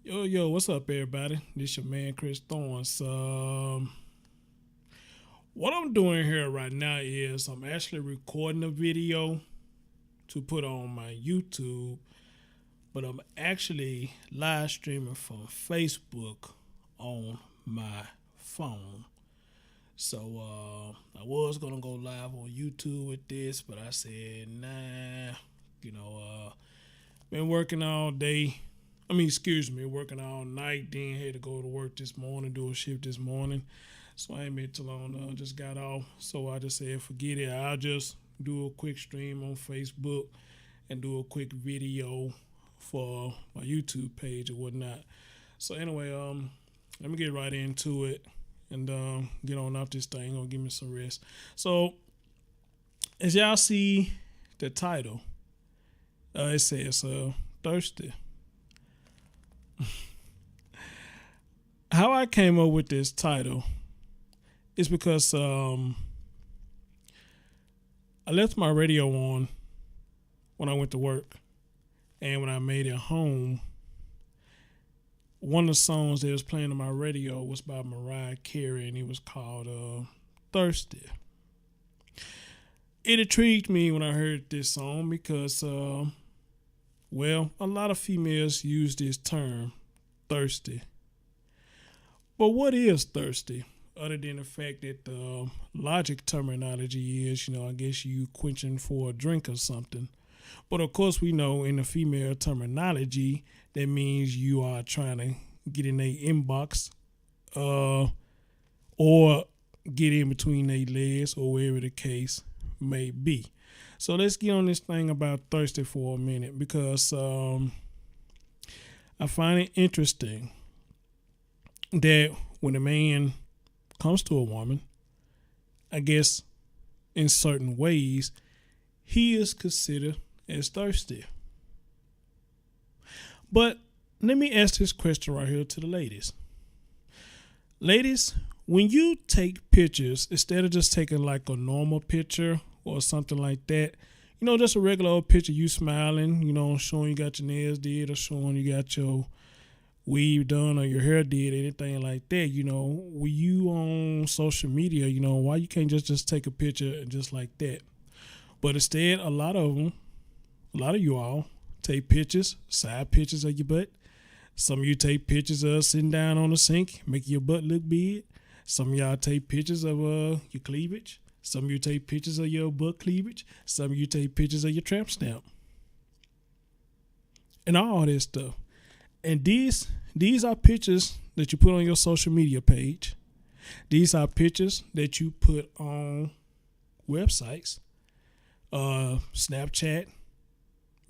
Yo, what's up, everybody? This your man, Chris Thorns. What I'm doing here right now is I'm actually recording a video to put on my YouTube, but I'm actually live streaming from Facebook on my phone. So I was gonna go live on YouTube with this, but I said nah. You know, been working all day. Working all night. Then had to go to work this morning, do a shift this morning. So I ain't been too long. Just got off. So I just said, forget it. I'll just do a quick stream on Facebook and do a quick video for my YouTube page or whatnot. So anyway, let me get right into it and get on off this thing. Gonna give me some rest. So as y'all see the title, it says thirsty. How I came up with this title is because I left my radio on when I went to work, and when I made it home, one of the songs that was playing on my radio was by Mariah Carey, and it was called "Thirsty." It intrigued me when I heard this song because, a lot of females use this term, thirsty. But what is thirsty? Other than the fact that the logic terminology is, I guess you quenching for a drink or something. But of course, we know in the female terminology, that means you are trying to get in their inbox or get in between their legs or wherever the case may be. So let's get on this thing about thirsty for a minute because I find it interesting that when a man comes to a woman, I guess in certain ways, he is considered as thirsty. But let me ask this question right here to the ladies. Ladies, when you take pictures, instead of just taking like a normal picture or something like that, just a regular old picture, you smiling, showing you got your nails did or showing you got your weave done or your hair did, anything like that, when you on social media, why you can't just take a picture just like that? But instead, a lot of you all take pictures, side pictures of your butt. Some of you take pictures of sitting down on the sink, making your butt look big. Some of y'all take pictures of your cleavage. Some of you take pictures of your butt cleavage. Some of you take pictures of your tramp stamp. And all this stuff. And these are pictures that you put on your social media page. These are pictures that you put on websites, Snapchat,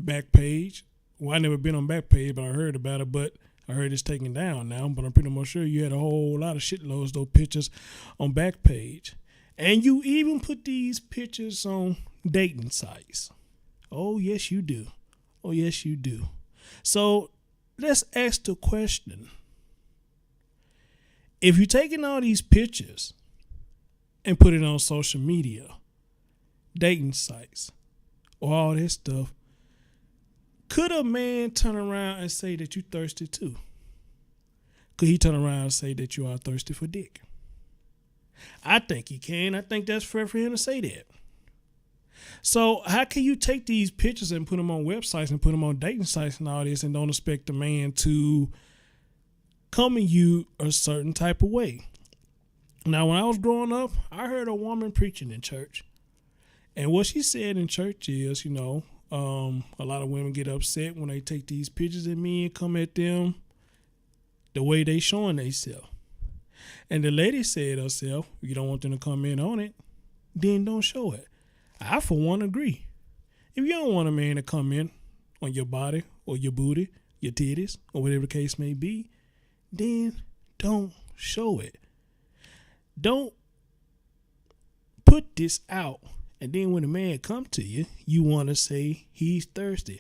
Backpage. Well, I never been on Backpage, but I heard about it. But I heard it's taken down now. But I'm pretty much sure you had a whole lot of shitloads of those pictures on Backpage. And you even put these pictures on dating sites. Oh, yes, you do. Oh, yes, you do. So let's ask the question. If you're taking all these pictures and put it on social media, dating sites, or all this stuff, could a man turn around and say that you thirsty too? Could he turn around and say that you are thirsty for dick? I think he can. I think that's fair for him to say that. So how can you take these pictures and put them on websites and put them on dating sites and all this and don't expect a man to come at you a certain type of way? Now, when I was growing up, I heard a woman preaching in church. And what she said in church is, a lot of women get upset when they take these pictures of me and come at them the way they showing themselves. And the lady said herself, if you don't want them to comment on it, then don't show it. I, for one, agree. If you don't want a man to comment on your body or your booty, your titties, or whatever the case may be, then don't show it. Don't put this out, and then when a man come to you, you want to say he's thirsty.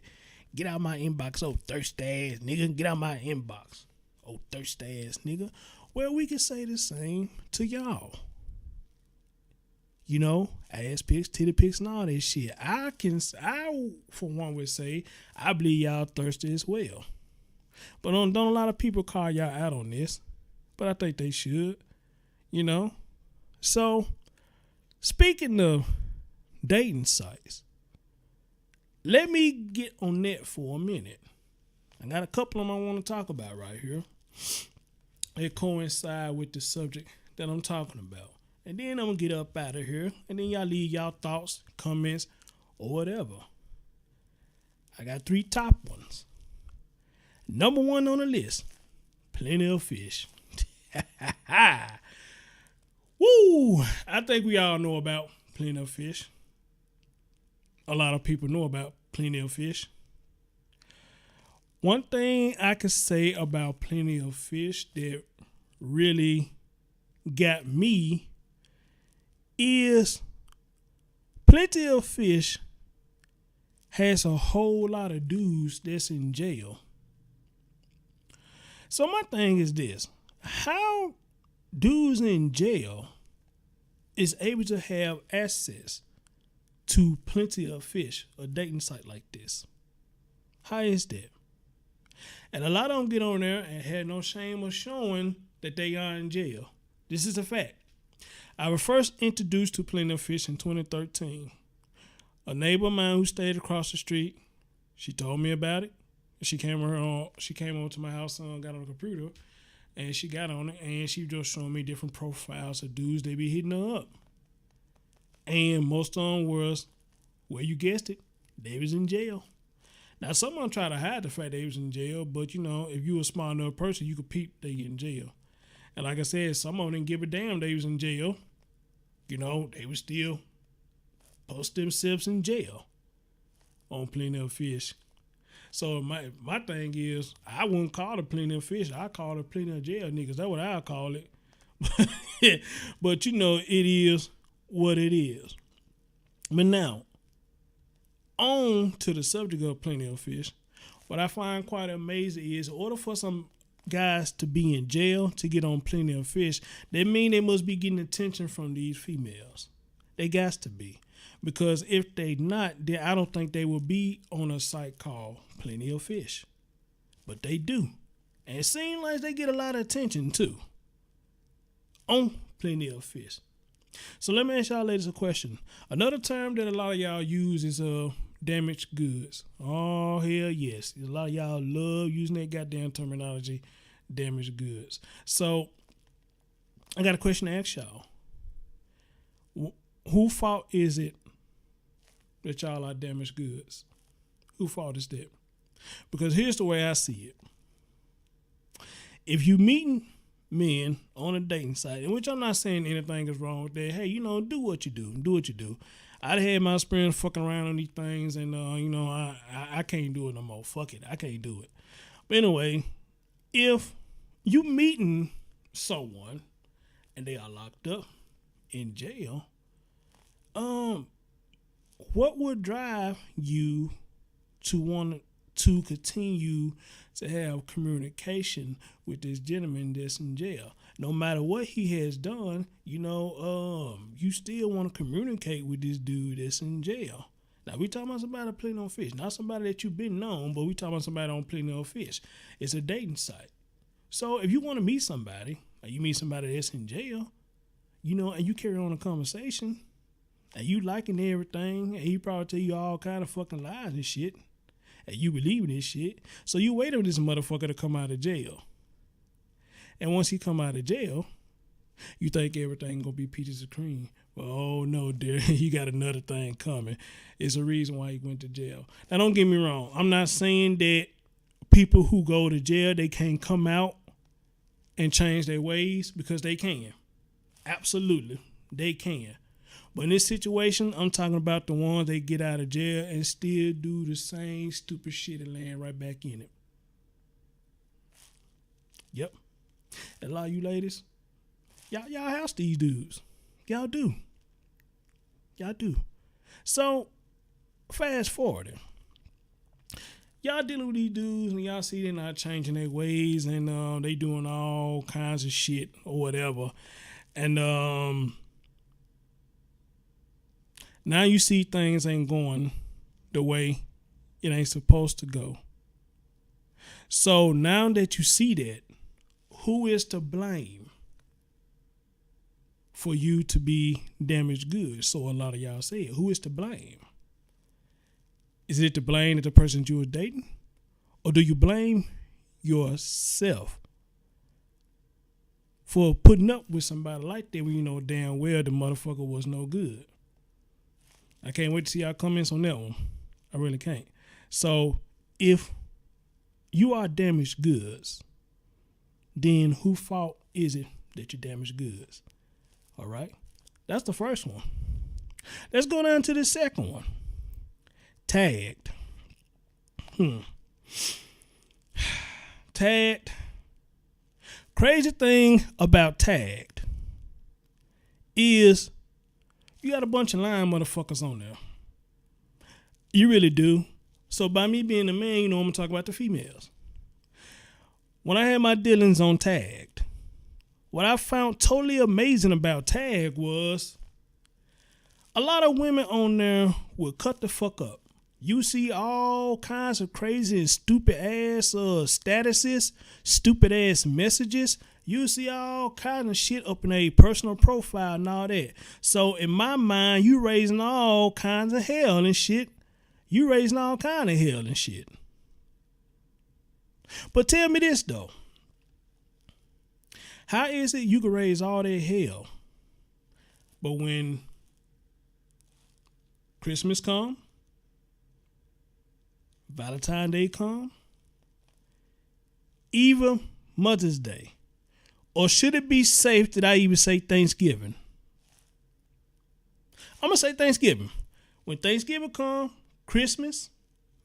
Get out my inbox, oh thirsty ass nigga. Get out my inbox, oh thirsty ass nigga. Well, we can say the same to y'all. Ass pics, titty pics, and all that shit. I for one would say, I believe y'all thirsty as well. But don't a lot of people call y'all out on this. But I think they should, you know. So, speaking of dating sites, let me get on that for a minute. I got a couple of them I want to talk about right here. They coincide with the subject that I'm talking about. And then I'm going to get up out of here. And then y'all leave y'all thoughts, comments, or whatever. I got 3 top ones. Number 1 on the list, Plenty of Fish. Woo! I think we all know about Plenty of Fish. A lot of people know about Plenty of Fish. One thing I can say about Plenty of Fish that really got me is Plenty of Fish has a whole lot of dudes that's in jail. So my thing is this. How dudes in jail is able to have access to Plenty of Fish, a dating site like this? How is that? And a lot of them get on there and have no shame of showing that they are in jail. This is a fact. I was first introduced to Plenty of Fish in 2013. A neighbor of mine who stayed across the street, she told me about it. She came over to my house and got on the computer, and she got on it, and she just showing me different profiles of dudes they be hitting her up. And most of them was, well, you guessed it, they was in jail. Now, some of them try to hide the fact they was in jail, but, you know, if you a smart enough person, you could peep they in jail. And like I said, some of them didn't give a damn they was in jail. You know, they was still post themselves in jail on Plenty of Fish. So my thing is, I wouldn't call it Plenty of Fish. I call it Plenty of Jail niggas. That's what I call it. But, you know, it is what it is. But now, on to the subject of Plenty of Fish, what I find quite amazing is, in order for some guys to be in jail to get on Plenty of Fish, that mean they must be getting attention from these females. They got to be. Because if they not, then I don't think they will be on a site called Plenty of Fish. But they do. And it seems like they get a lot of attention too on Plenty of Fish. So let me ask y'all ladies a question. Another term that a lot of y'all use is damaged goods. Oh, hell yes. A lot of y'all love using that goddamn terminology, damaged goods. So I got a question to ask y'all. Whose fault is it that y'all are damaged goods? Whose fault is that? Because here's the way I see it. If you meeting men on a dating site, in which I'm not saying anything is wrong with that. Hey, you know, do what you do. Do what you do. I'd had my experience fucking around on these things, and, you know, I can't do it no more. Fuck it. I can't do it. But anyway, if you meeting someone and they are locked up in jail, what would drive you to want to continue to have communication with this gentleman that's in jail? No matter what he has done, you know, you still want to communicate with this dude that's in jail. Now, we talking about somebody Plenty of Fish, not somebody that you've been known, but we talking about somebody on Plenty of Fish. It's a dating site. So if you want to meet somebody, or you meet somebody that's in jail, you know, and you carry on a conversation, and you liking everything, and he probably tell you all kind of fucking lies and shit, and you believe in this shit, so you wait on this motherfucker to come out of jail. And once he come out of jail, you think everything gonna be peaches and cream. Well, oh no, dear, he got another thing coming. It's a reason why he went to jail. Now, don't get me wrong. I'm not saying that people who go to jail, they can't come out and change their ways, because they can. Absolutely, they can. But in this situation, I'm talking about the ones that get out of jail and still do the same stupid shit and land right back in it. Yep. And a lot of you ladies, y'all house these dudes. Y'all do. Y'all do. So, fast forwarding. Y'all dealing with these dudes and y'all see they're not changing their ways, and they doing all kinds of shit or whatever. And now you see things ain't going the way it ain't supposed to go. So now that you see that, who is to blame for you to be damaged goods? So a lot of y'all say it. Who is to blame? Is it to blame that the person you were dating? Or do you blame yourself for putting up with somebody like that when you know damn well the motherfucker was no good? I can't wait to see y'all comments on that one. I really can't. So if you are damaged goods, then whose fault is it that you damaged goods? All right. That's the first one. Let's go down to the second one. Tagged. Tagged. Crazy thing about tagged is you got a bunch of lying motherfuckers on there. You really do. So by me being a man, you know I'm gonna talk about the females. When I had my dealings on Tagged, what I found totally amazing about Tag was a lot of women on there would cut the fuck up. You see all kinds of crazy and stupid ass statuses, stupid ass messages. You see all kinds of shit up in a personal profile and all that. So in my mind, you raising all kinds of hell and shit. You raising all kinds of hell and shit. But tell me this though. How is it you can raise all that hell, but when Christmas come, Valentine's Day come, even Mother's Day, or should it be safe that I even say Thanksgiving? I'm going to say Thanksgiving. When Thanksgiving come, Christmas,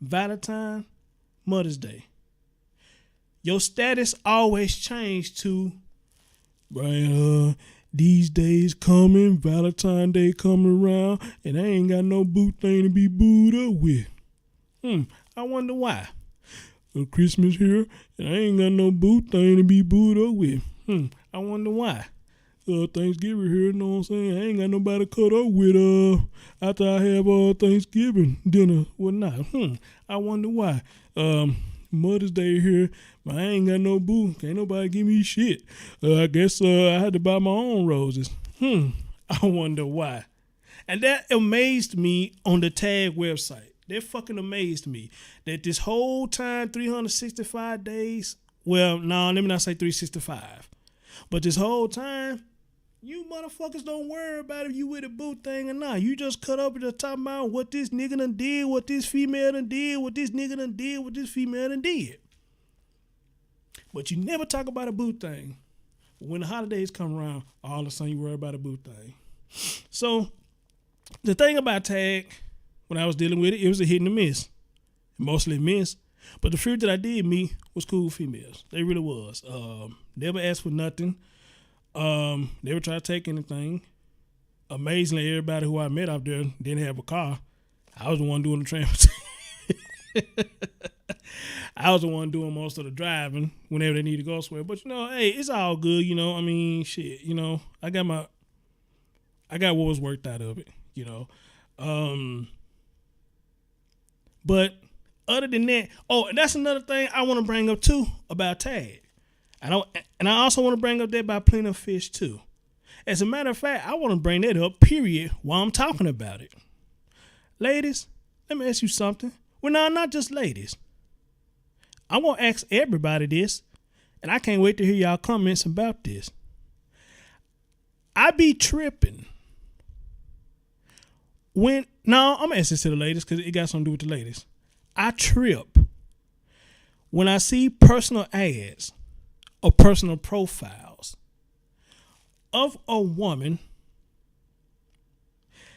Valentine, Mother's Day, your status always change to, Brian, these days coming, Valentine's Day coming around, and I ain't got no boo thing to be booed up with. I wonder why. Christmas here, and I ain't got no boo thing to be booed up with. I wonder why. Thanksgiving here, you know what I'm saying? I ain't got nobody to cut up with after I have Thanksgiving dinner. Whatnot. I wonder why. Mother's Day here, but I ain't got no boo. Can't nobody give me shit. I guess I had to buy my own roses. I wonder why. And that amazed me on the Tag website. That fucking amazed me. That this whole time, 365 days, well, no, let me not say 365. But this whole time, you motherfuckers don't worry about if you with a boo thing or not. You just cut up and just talking about what this nigga done did, what this female done did, what this nigga done did, what this female done did. But you never talk about a boo thing. When the holidays come around, all of a sudden you worry about a boo thing. So, the thing about Tag, when I was dealing with it, it was a hit and a miss. Mostly a miss. But the few that I did meet was cool females. They really was. Never asked for nothing. Never tried to take anything. Amazingly, everybody who I met out there didn't have a car. I was the one doing the transportation. I was the one doing most of the driving whenever they need to go somewhere. But, you know, hey, it's all good, you know. I mean, shit, you know. I got what was worked out of it, you know. But other than that, and that's another thing I want to bring up too about Tag. And I also want to bring up that about Plenty of Fish too. As a matter of fact, I want to bring that up, period, while I'm talking about it. Ladies, let me ask you something. Well, no, not just ladies. I want to ask everybody this, and I can't wait to hear y'all comments about this. I be tripping I'm going to ask this to the ladies because it got something to do with the ladies. I trip when I see personal ads or personal profiles of a woman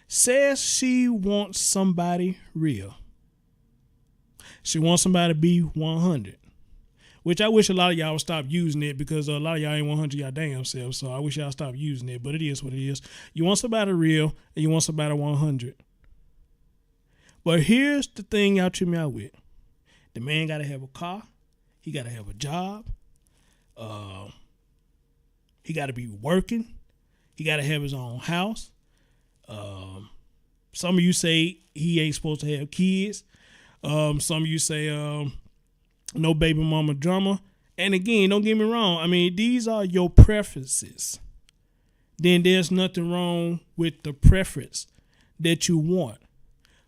says she wants somebody real. She wants somebody to be 100, which I wish a lot of y'all would stop using it because a lot of y'all ain't 100 y'all damn selves. So I wish y'all stop using it, but it is what it is. You want somebody real and you want somebody 100. But here's the thing y'all trip me out with. The man got to have a car. He got to have a job. He got to be working. He got to have his own house. Some of you say he ain't supposed to have kids. Some of you say no baby mama drama. And again, don't get me wrong. I mean, these are your preferences. Then there's nothing wrong with the preference that you want.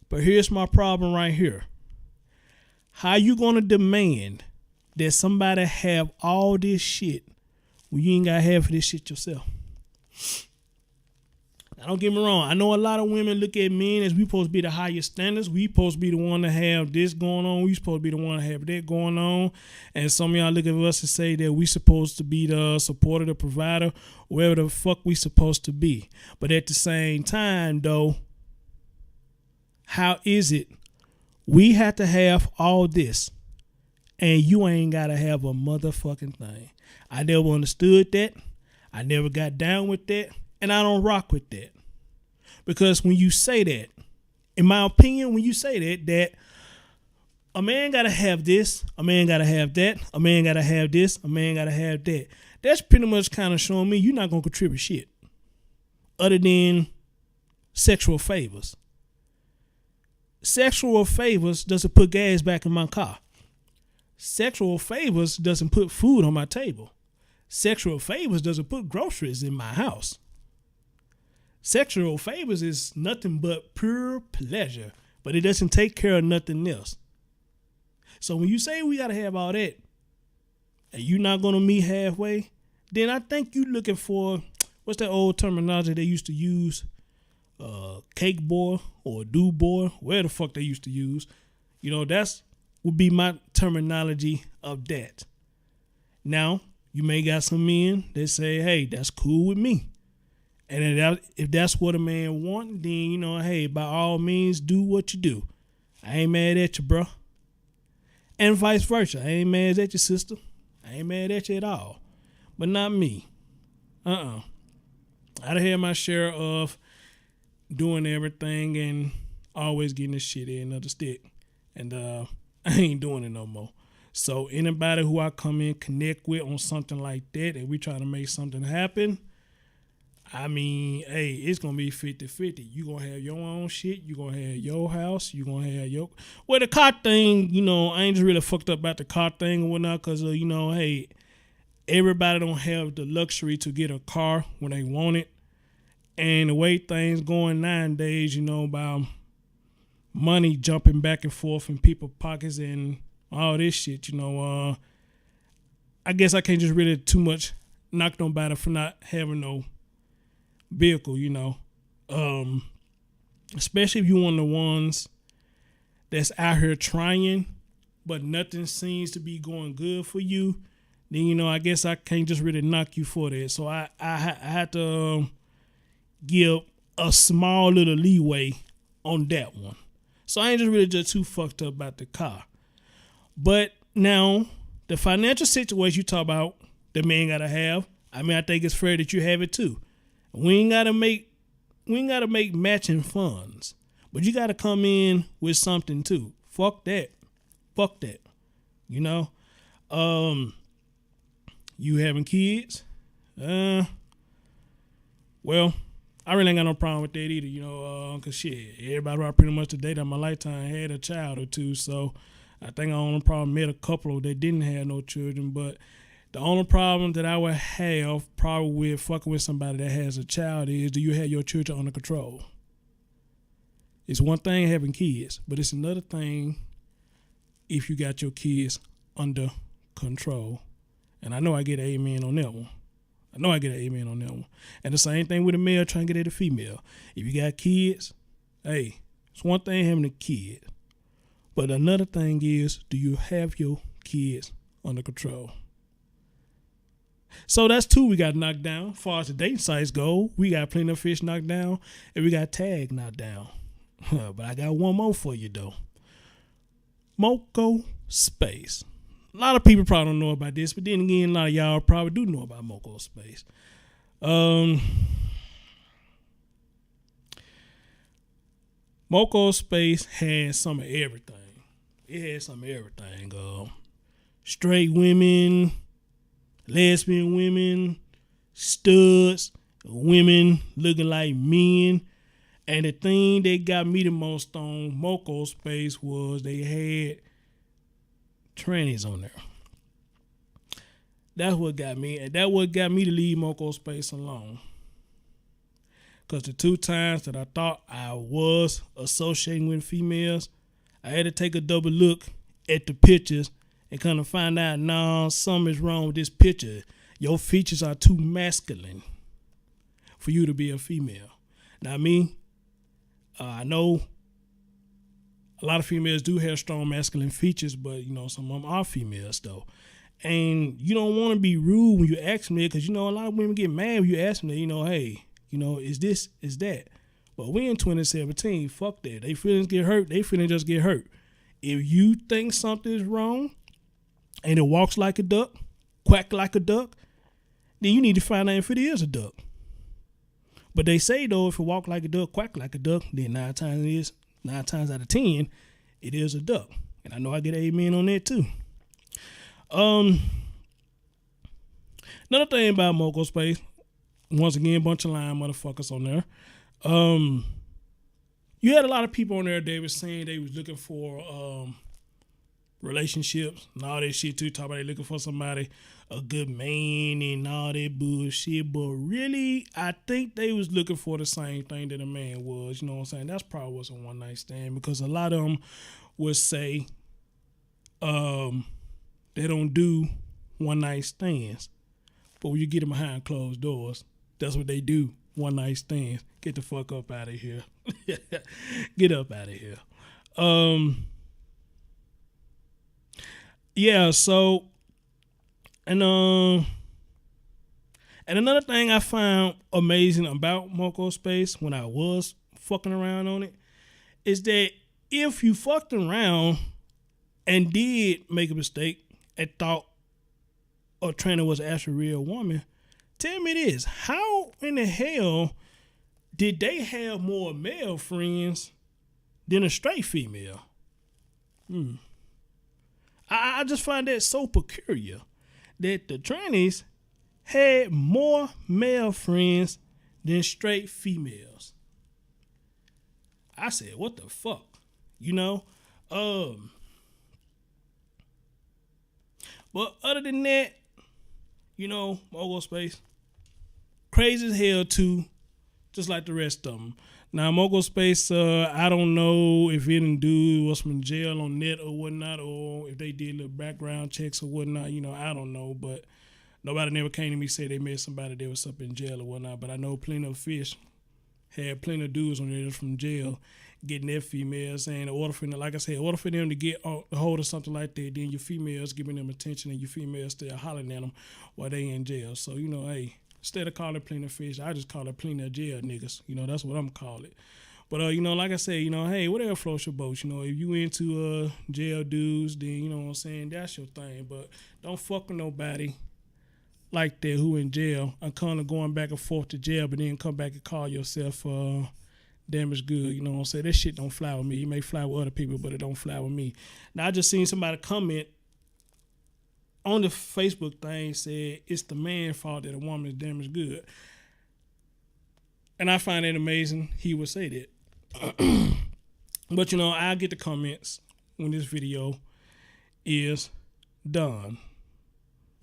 But here's my problem right here. How you gonna demand that somebody have all this shit when you ain't got half of this shit yourself? Now, don't get me wrong. I know a lot of women look at men as we supposed to be the highest standards. We supposed to be the one to have this going on. We supposed to be the one to have that going on. And some of y'all look at us and say that we supposed to be the supporter, the provider, wherever the fuck we supposed to be. But at the same time, though, how is it we have to have all this and you ain't got to have a motherfucking thing? I never understood that. I never got down with that. And I don't rock with that. Because when you say that, in my opinion, when you say that a man got to have this, a man got to have that, a man got to have this, a man got to have that, that's pretty much kind of showing me you're not going to contribute shit other than sexual favors. Sexual favors doesn't put gas back in my car. Sexual favors doesn't put food on my table. Sexual favors doesn't put groceries in my house. Sexual favors is nothing but pure pleasure, but it doesn't take care of nothing else. So when you say we got to have all that and you're not going to meet halfway, then I think you're looking for, what's that old terminology they used to use? Cake boy or do boy, where the fuck they used to use. You know, that's would be my terminology of that. Now, you may got some men that say, hey, that's cool with me. And if that's what a man want, then, you know, hey, by all means, do what you do. I ain't mad at you, bro. And vice versa. I ain't mad at you, sister. I ain't mad at you at all. But not me. I'd have had my share of doing everything and always getting the shit in of the stick. And I ain't doing it no more. So anybody who I come in, connect with on something like that, and we trying to make something happen, I mean, hey, it's going to be 50-50. You going to have your own shit. You going to have your house. You going to have your... Well, the car thing, you know, I ain't just really fucked up about the car thing and whatnot because, you know, hey, everybody don't have the luxury to get a car when they want it. And the way things going nowadays, you know, about money jumping back and forth in people's pockets and all this shit, you know, I guess I can't just really too much knock nobody for not having no vehicle, you know, especially if you're one of the ones that's out here trying, but nothing seems to be going good for you, then, you know, I guess I can't just really knock you for that. So I had to give a small little leeway on that one. So I ain't just really just too fucked up about the car. But now, the financial situation you talk about, the man gotta have, I mean, I think it's fair that you have it too. We ain't gotta make matching funds, but you gotta come in with something too. Fuck that. You know, you having kids? Well, I really ain't got no problem with that either. You know, cause shit, everybody around pretty much the date of my lifetime had a child or two, so I think I only probably met a couple that didn't have no children, but. The only problem that I would have probably with fucking with somebody that has a child is, do you have your children under control? It's one thing having kids, but it's another thing if you got your kids under control. And I know I get an amen on that one. And the same thing with a male trying to get at a female. If you got kids, hey, it's one thing having a kid. But another thing is, do you have your kids under control? So that's two we got knocked down. As far as the dating sites go, we got Plenty of Fish knocked down, and we got Tag knocked down. But I got one more for you, though. Moco Space. A lot of people probably don't know about this, but then again, a lot of y'all probably do know about Moco Space. Moco Space has some of everything. It has some of everything. Straight women, lesbian women, studs, women looking like men. And the thing that got me the most on Moco Space was they had trannies on there. That's what got me, and that what got me to leave Moco Space alone. Cause the 2 times that I thought I was associating with females, I had to take a double look at the pictures and kind of find out, nah, something is wrong with this picture. Your features are too masculine for you to be a female. Now me, I know a lot of females do have strong masculine features, but some of them are females though. And you don't want to be rude when you ask me, because a lot of women get mad when you ask me, hey, is this, is that? But we in 2017, fuck that. They feelings get hurt, they feelings just get hurt. If you think something is wrong and it walks like a duck, quack like a duck, then you need to find out if it is a duck. But they say though, if it walk like a duck, quack like a duck, then 9 times out of 10, it is a duck. And I know I get amen on that too. Another thing about Moco Space, once again, bunch of lying motherfuckers on there. You had a lot of people on there that was saying they was looking for relationships and all that shit too. Talk about they looking for somebody, a good man and all that bullshit. But really, I think they was looking for the same thing that a man was. You know what I'm saying? That's probably was a one night stand, because a lot of them would say they don't do one night stands. But when you get them behind closed doors, that's what they do. One night stands. Get the fuck up out of here. Get up out of here. Yeah, so and another thing I found amazing about Moco Space when I was fucking around on it is that if you fucked around and did make a mistake and thought a trainer was actually a real woman, tell me this: how in the hell did they have more male friends than a straight female? I just find that so peculiar that the trannies had more male friends than straight females. I said, what the fuck? But other than that, Moco Space, crazy as hell too, just like the rest of them. Now, Moco Space, I don't know if any dude was from jail on net or whatnot, or if they did little background checks or whatnot. I don't know, but nobody never came to me say they met somebody that was up in jail or whatnot. But I know plenty of fish had plenty of dudes on there from jail getting their females, and in order for them, like I said, in order for them to get a hold of something like that, then your females giving them attention and your females still hollering at them while they in jail. So, hey, instead of calling it plenty of fish, I just call it plenty of jail niggas. That's what I'm calling it. But, like I said, hey, whatever floats your boat. If you into jail dudes, then, you know what I'm saying, that's your thing. But don't fuck with nobody like that who in jail and kind of going back and forth to jail, but then come back and call yourself damaged good. You know what I'm saying? That shit don't fly with me. It may fly with other people, but it don't fly with me. Now, I just seen somebody comment on the Facebook thing, said it's the man's fault that a woman is damaged good. And I find it amazing he would say that. But, I get the comments when this video is done,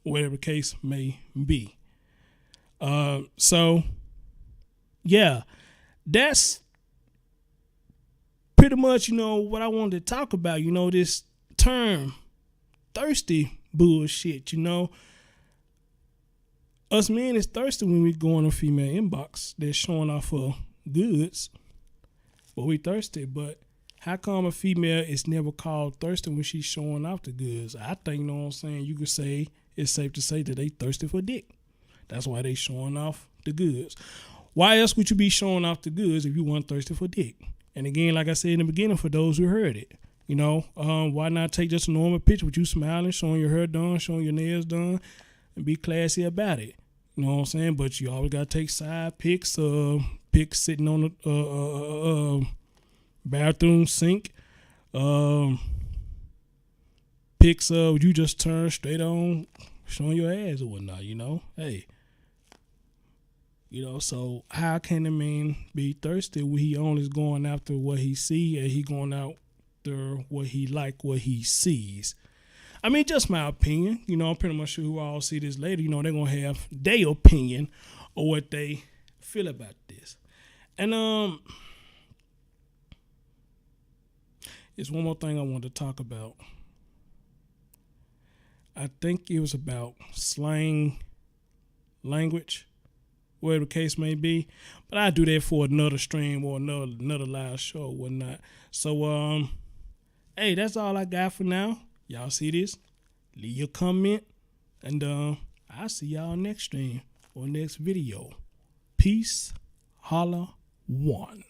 whatever the case may be. So, yeah, that's pretty much, what I wanted to talk about, this term, thirsty bullshit, Us men is thirsty when we go on a female inbox that's showing off her goods, but we thirsty. But how come a female is never called thirsty when she's showing off the goods? I think, you could say it's safe to say that they thirsty for dick. That's why they showing off the goods. Why else would you be showing off the goods if you weren't thirsty for dick? And again, like I said in the beginning, for those who heard it, why not take just a normal picture with you smiling, showing your hair done, showing your nails done, and be classy about it? You know what I'm saying? But you always got to take side pics, pics sitting on the bathroom sink, pics of you just turn straight on, showing your ass or whatnot, Hey. So how can a man be thirsty when he only is going after what he see and he going after what he like, what he sees? I mean, just my opinion. You know, I'm pretty much sure who all see this later, you know, they're gonna have their opinion or what they feel about this. And there's one more thing I want to talk about. I think it was about slang language, whatever the case may be. But I do that for another stream or another live show or whatnot. So hey, that's all I got for now. Y'all see this? Leave your comment, and I'll see y'all next stream or next video. Peace. Holla one.